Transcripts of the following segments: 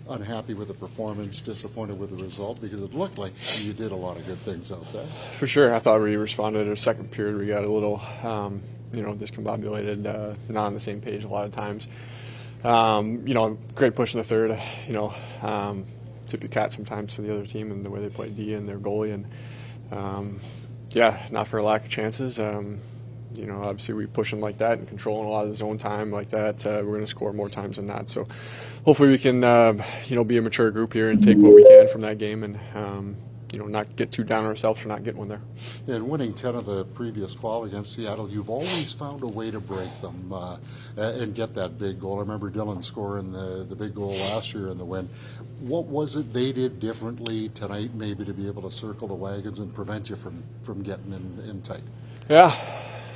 Unhappy with the performance, disappointed with the result, because it looked like you did a lot of good things out there. For sure. I thought we responded in the second period. We got a little, discombobulated, not on the same page a lot of times. Great push in the third, tip your cat sometimes to the other team and the way they play D and their goalie. And, not for a lack of chances. Obviously we push them like that and controlling a lot of the zone time like that. We're going to score more times than that. So hopefully we can, be a mature group here and take what we can from that game and, not get too down on ourselves for not getting one there. In winning 10 of the previous 12 against Seattle, you've always found a way to break them and get that big goal. I remember Dylan scoring the big goal last year in the win. What was it they did differently tonight maybe to be able to circle the wagons and prevent you from getting in tight? Yeah.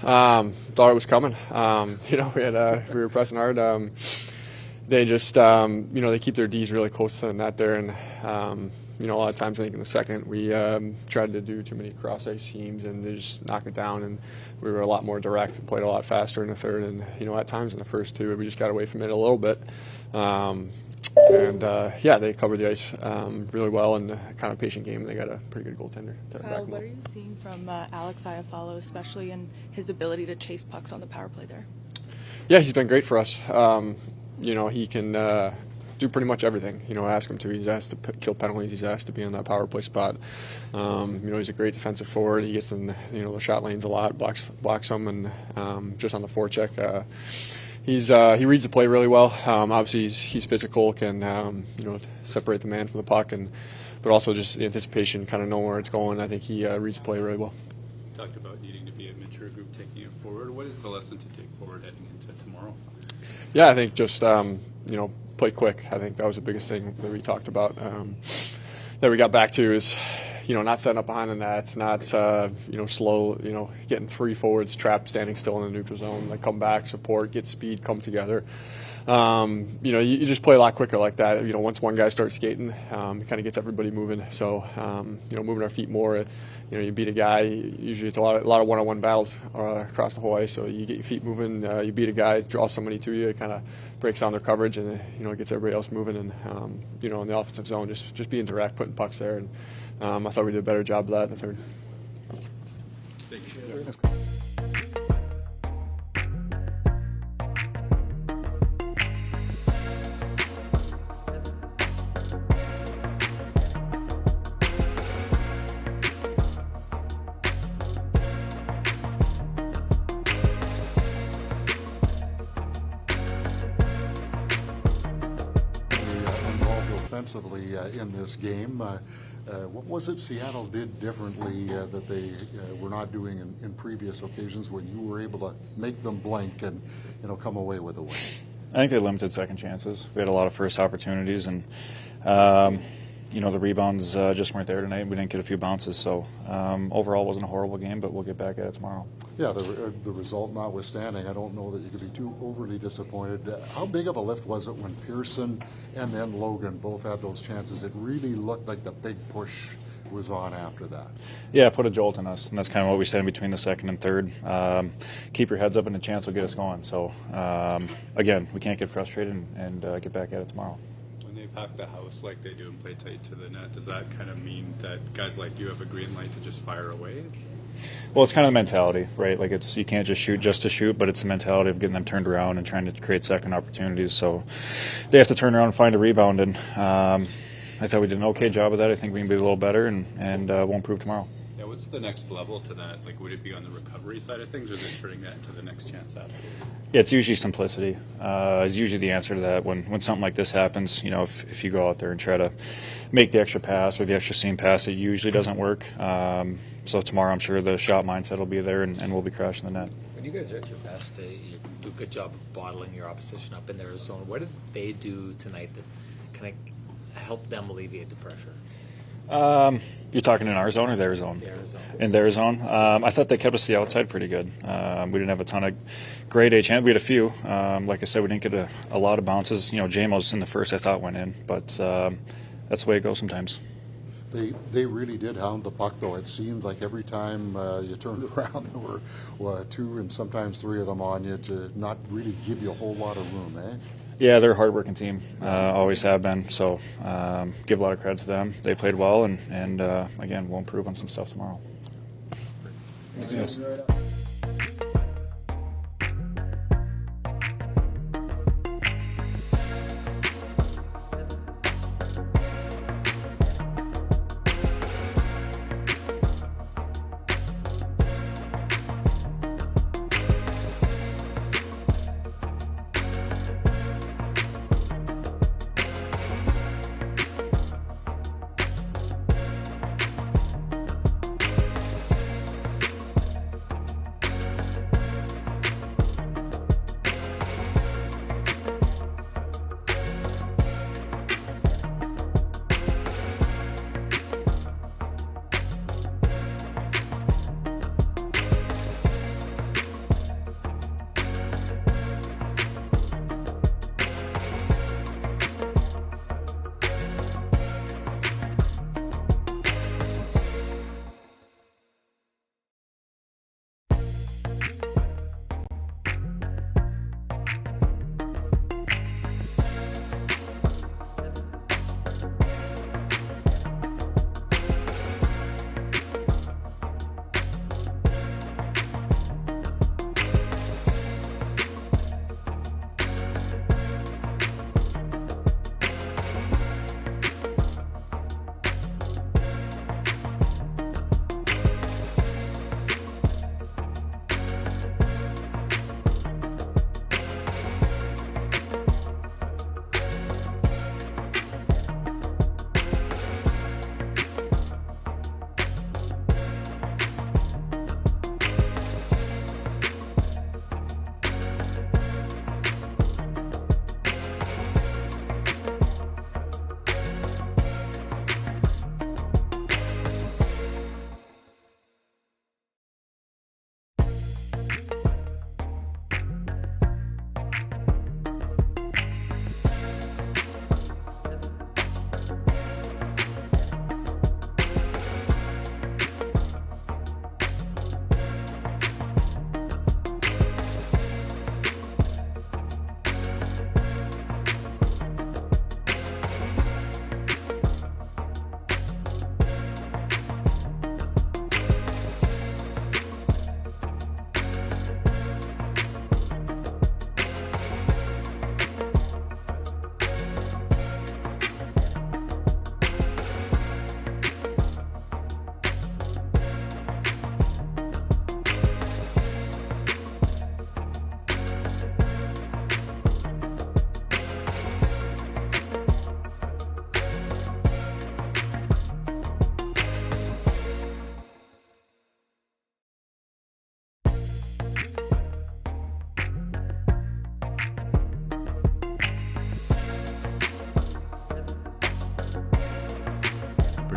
Thought it was coming. We were pressing hard. They just, they keep their Ds really close to the net there. And, a lot of times I think in the second we tried to do too many cross-ice schemes and they just knock it down. And we were a lot more direct and played a lot faster in the third. And, at times in the first two, we just got away from it a little bit. They covered the ice really well in a kind of patient game. They got a pretty good goaltender. Kyle, what are you seeing from Alex Iafallo, especially in his ability to chase pucks on the power play there? Yeah, he's been great for us. He can do pretty much everything. Ask him to. He's asked to kill penalties. He's asked to be in that power play spot. He's a great defensive forward. He gets in the shot lanes a lot, blocks them, and just on the forecheck. He reads the play really well. Obviously, he's physical, can separate the man from the puck, but also just the anticipation, kind of knowing where it's going. I think he reads the play really well. You talked about needing to be a mature group taking it forward. What is the lesson to take forward heading into tomorrow? Yeah, I think just play quick. I think that was the biggest thing that we talked about. That we got back to is not setting up behind the net, not slow, getting three forwards trapped, standing still in the neutral zone, like come back, support, get speed, come together. You just play a lot quicker like that. Once one guy starts skating, it kind of gets everybody moving. So, moving our feet more. You beat a guy. Usually, it's a lot of one-on-one battles across the whole ice. So you get your feet moving. You beat a guy, draw somebody to you. It kind of breaks down their coverage, and it gets everybody else moving. And in the offensive zone, just being direct, putting pucks there. And I thought we did a better job of that in the third. Thank you. Involved offensively in this game. What was it Seattle did differently that they were not doing in previous occasions when you were able to make them blink and come away with a win? I think they limited second chances. We had a lot of first opportunities, and the rebounds just weren't there tonight. We didn't get a few bounces, so overall it wasn't a horrible game, but we'll get back at it tomorrow. Yeah, the result notwithstanding, I don't know that you could be too overly disappointed. How big of a lift was it when Pearson and then Logan both had those chances? It really looked like the big push was on after that. Yeah, it put a jolt in us, and that's kind of what we said in between the second and third. Keep your heads up, and the chance will get us going. So, again, we can't get frustrated and get back at it tomorrow. When they pack the house like they do and play tight to the net, does that kind of mean that guys like you have a green light to just fire away? Well, it's kind of the mentality, right? Like you can't just shoot just to shoot, but it's the mentality of getting them turned around and trying to create second opportunities. So they have to turn around and find a rebound, and I thought we did an okay job of that. I think we can be a little better, and we'll improve tomorrow. Yeah, what's the next level to that? Like, would it be on the recovery side of things, or is it turning that into the next chance after? Yeah, it's usually simplicity. Is usually the answer to that. When something like this happens, if you go out there and try to make the extra pass or the extra seam pass, it usually doesn't work. So tomorrow, I'm sure the shot mindset will be there, and we'll be crashing the net. When you guys are at your best, you do a good job of bottling your opposition up in their zone. What did they do tonight that kind of helped them alleviate the pressure? You're talking in our zone or their zone? Their zone. In their zone. I thought they kept us to the outside pretty good. We didn't have a ton of grade A chances. We had a few. Like I said, we didn't get a lot of bounces. J-Mo's in the first I thought went in, but that's the way it goes sometimes. They really did hound the puck, though. It seemed like every time you turned around, there were two and sometimes three of them on you to not really give you a whole lot of room, eh? Yeah, they're a hard-working team. Always have been. So give a lot of credit to them. They played well, and again, we'll improve on some stuff tomorrow.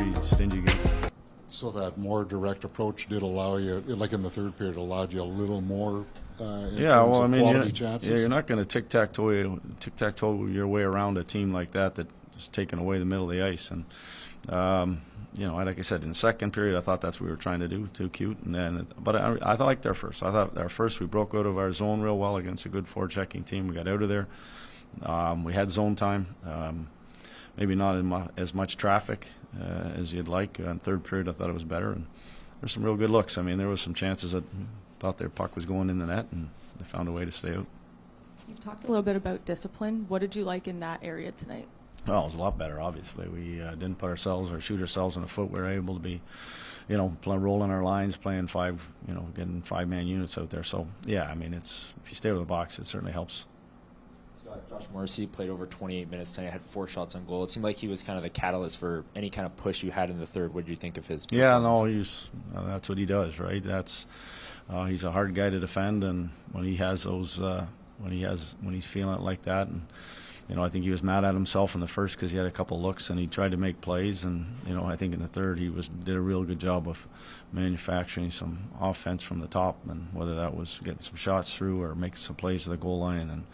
pretty stingy game. So that more direct approach did allow you, like in the third period, allowed you a little more in terms of quality chances? You're not going to tic-tac-toe your way around a team like that is taking away the middle of the ice. And, like I said, in the second period, I thought that's what we were trying to do, too cute. But I liked our first. I thought our first, we broke out of our zone real well against a good forechecking team. We got out of there. We had zone time. Maybe not as much traffic as you'd like. In third period, I thought it was better. And there's some real good looks. I mean, there was some chances that thought their puck was going in the net, and they found a way to stay out. You've talked a little bit about discipline. What did you like in that area tonight? Well, it was a lot better, obviously. We didn't put ourselves or shoot ourselves in the foot. We were able to be, rolling our lines, playing getting 5-man units out there. So, yeah, I mean, if you stay with the box, it certainly helps. Josh Morrissey played over 28 minutes tonight, had 4 shots on goal. It seemed like he was kind of the catalyst for any kind of push you had in the third. What did you think of his performance? Yeah, no, that's what he does, right? He's a hard guy to defend, and when he has those, when he's feeling it like that, and I think he was mad at himself in the first because he had a couple looks and he tried to make plays, and I think in the third he did a real good job of manufacturing some offense from the top, and whether that was getting some shots through or making some plays to the goal line,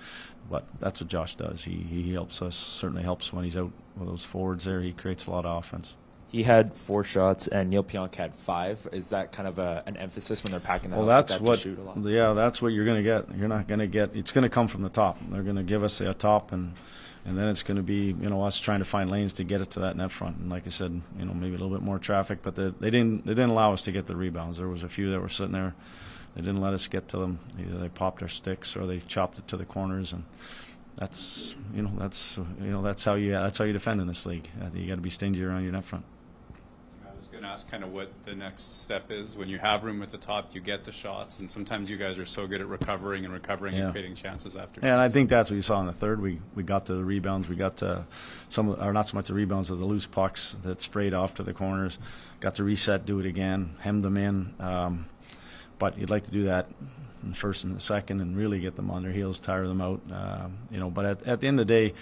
but that's what Josh does. He helps us, certainly helps when he's out with those forwards there. He creates a lot of offense. He had 4 shots, and Neil Pionk had 5. Is that kind of an emphasis when they're packing the house like that to shoot a lot? Yeah, that's what you're going to get. You're not going to get. It's going to come from the top. They're going to give us a top, and then it's going to be us trying to find lanes to get it to that net front. And like I said, maybe a little bit more traffic, but they didn't allow us to get the rebounds. There was a few that were sitting there. They didn't let us get to them. Either they popped our sticks or they chopped it to the corners, and that's how you defend in this league. You got to be stingy around your net front. I was going to ask kind of what the next step is. When you have room at the top, you get the shots, and sometimes you guys are so good at recovering and creating chances after. Yeah, and I think that's what you saw in the third. We got to the rebounds. We got to not so much the rebounds of the loose pucks that sprayed off to the corners. Got to reset, do it again, hem them in. But you'd like to do that in the first and the second and really get them on their heels, tire them out. But at the end of the day,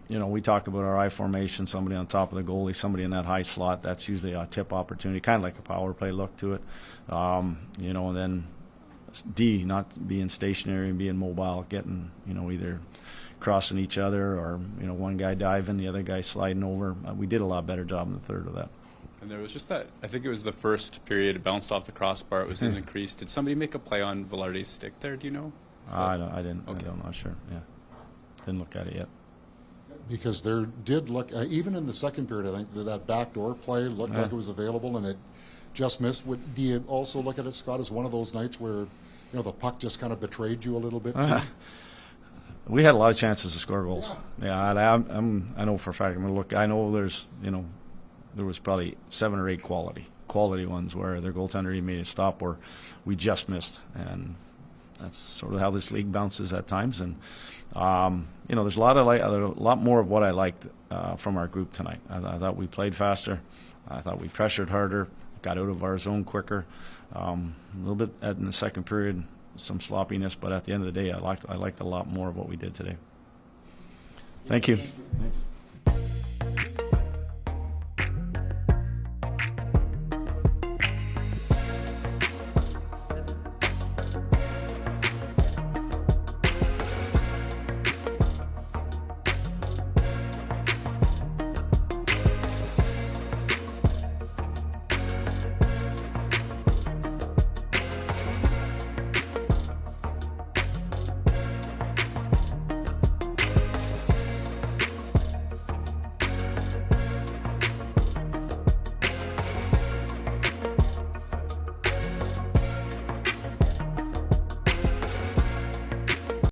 we talk about our I formation, somebody on top of the goalie, somebody in that high slot. That's usually a tip opportunity, kind of like a power play look to it. And then D, not being stationary and being mobile, getting, either crossing each other or, one guy diving, the other guy sliding over. We did a lot better job in the third of that. And there was just that, I think it was the first period, it bounced off the crossbar, it was in the crease. Did somebody make a play on Velarde's stick there, do you know? I didn't. Okay. I'm not sure. Yeah. Didn't look at it yet. Because there did look, even in the second period, I think that backdoor play looked like it was available and it just missed. Do you also look at it, Scott, as one of those nights where, the puck just kind of betrayed you a little bit too? We had a lot of chances to score goals. Yeah, I know for a fact. I know there was probably 7 or 8 quality ones where their goaltender made a stop or we just missed, and that's sort of how this league bounces at times. And there's a lot more of what I liked from our group tonight. I thought we played faster. I thought we pressured harder, got out of our zone quicker. A little bit in the second period, some sloppiness, but at the end of the day, I liked a lot more of what we did today. Thank you. Thanks.